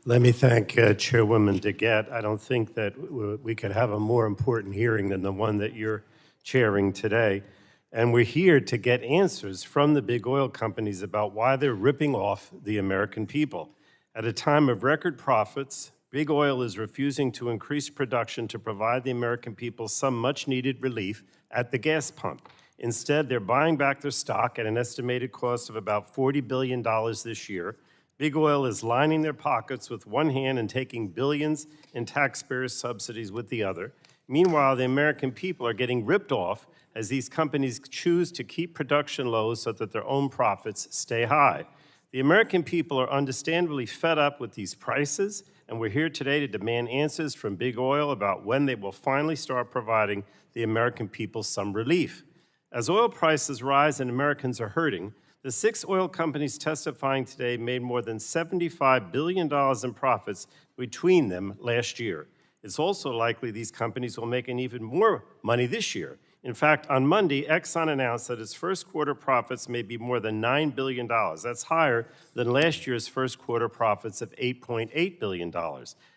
Let me thank Chairwoman DeGette. I don't think that we could have a more important hearing than the one that you're chairing today. And we're here to get answers from the big oil companies about why they're ripping off the American people. At a time of record profits, big oil is refusing to increase production to provide the American people some much-needed relief at the gas pump. Instead, they're buying back their stock at an estimated cost of about $40 billion this year. Big oil is lining their pockets with one hand and taking billions in taxpayers' subsidies with the other. Meanwhile, the American people are getting ripped off as these companies choose to keep production low so that their own profits stay high. The American people are understandably fed up with these prices, and we're here today to demand answers from big oil about when they will finally start providing the American people some relief. As oil prices rise and Americans are hurting, the 6 oil companies testifying today made more than $75 billion in profits between them last year. It's also likely these companies will make even more money this year. In fact, on Monday, Exxon announced that its first quarter profits may be more than $9 billion. That's higher than last year's first quarter profits of $8.8 billion.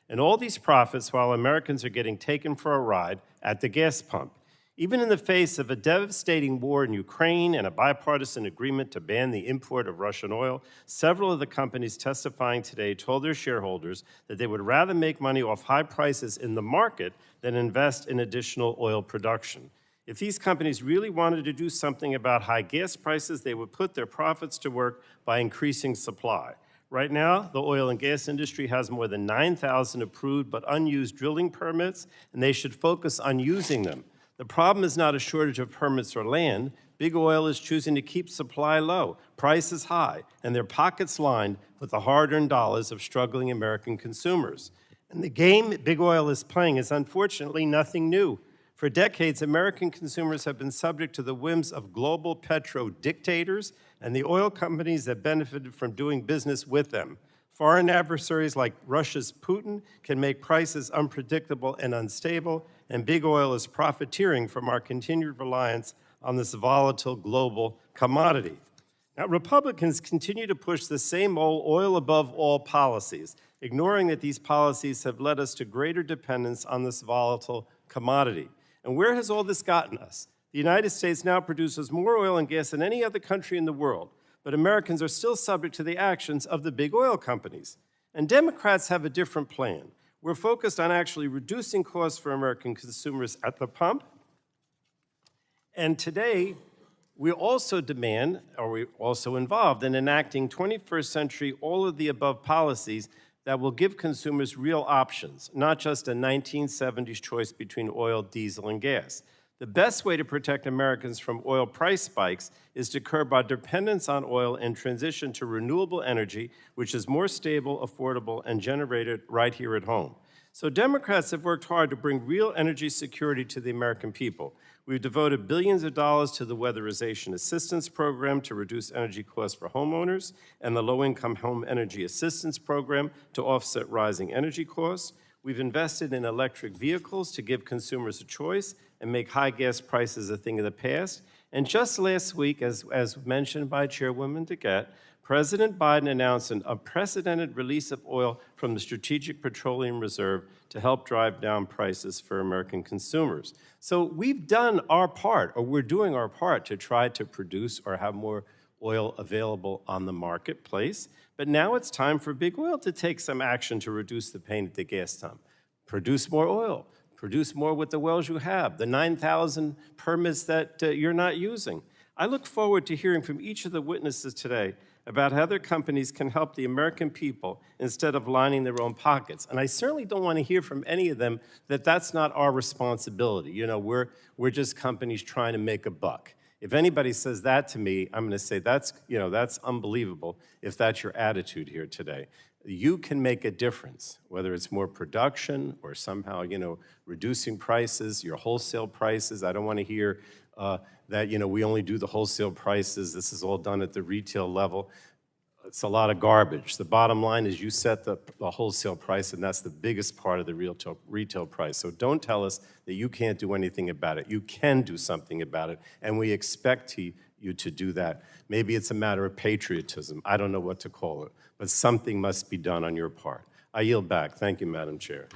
And all these profits while Americans are getting taken for a ride at the gas pump. Even in the face of a devastating war in Ukraine and a bipartisan agreement to ban the import of Russian oil, several of the companies testifying today told their shareholders that they would rather make money off high prices in the market than invest in additional oil production. If these companies really wanted to do something about high gas prices, they would put their profits to work by increasing supply. Right now, the oil and gas industry has more than 9,000 approved but unused drilling permits, and they should focus on using them. The problem is not a shortage of permits or land. Big oil is choosing to keep supply low, prices high, and their pockets lined with the hard-earned dollars of struggling American consumers. And the game big oil is playing is unfortunately nothing new. For decades, American consumers have been subject to the whims of global petro dictators and the oil companies that benefited from doing business with them. Foreign adversaries like Russia's Putin can make prices unpredictable and unstable, and big oil is profiteering from our continued reliance on this volatile global commodity. Now, Republicans continue to push the same old oil above all policies, ignoring that these policies have led us to greater dependence on this volatile commodity. And where has all this gotten us? The United States now produces more oil and gas than any other country in the world, but Americans are still subject to the actions of the big oil companies. And Democrats have a different plan. We're focused on actually reducing costs for American consumers at the pump. And today, we also demand, or we're also involved in enacting 21st century all of the above policies that will give consumers real options, not just a 1970s choice between oil, diesel, and gas. The best way to protect Americans from oil price spikes is to curb our dependence on oil and transition to renewable energy, which is more stable, affordable, and generated right here at home. So Democrats have worked hard to bring real energy security to the American people. We've devoted billions of dollars to the Weatherization Assistance Program to reduce energy costs for homeowners and the Low-Income Home Energy Assistance Program to offset rising energy costs. We've invested in electric vehicles to give consumers a choice and make high gas prices a thing of the past. And just last week, as mentioned by Chairwoman DeGette, President Biden announced an unprecedented release of oil from the Strategic Petroleum Reserve to help drive down prices for American consumers. So we've done our part, or we're doing our part, to try to produce or have more oil available on the marketplace. But now it's time for big oil to take some action to reduce the pain at the gas pump. Produce more oil. Produce more with the wells you have, the 9,000 permits that you're not using. I look forward to hearing from each of the witnesses today about how their companies can help the American people instead of lining their own pockets. And I certainly don't want to hear from any of them that that's not our responsibility. You know, we're just companies trying to make a buck. If anybody says that to me, I'm going to say that's unbelievable if that's your attitude here today. You can make a difference, whether it's more production or somehow, reducing prices, your wholesale prices. I don't want to hear that, we only do the wholesale prices. This is all done at the retail level. It's a lot of garbage. The bottom line is you set the wholesale price, and that's the biggest part of the retail price. So don't tell us that you can't do anything about it. You can do something about it, and we expect you to do that. Maybe it's a matter of patriotism. I don't know what to call it, but something must be done on your part. I yield back. Thank you, Madam Chair.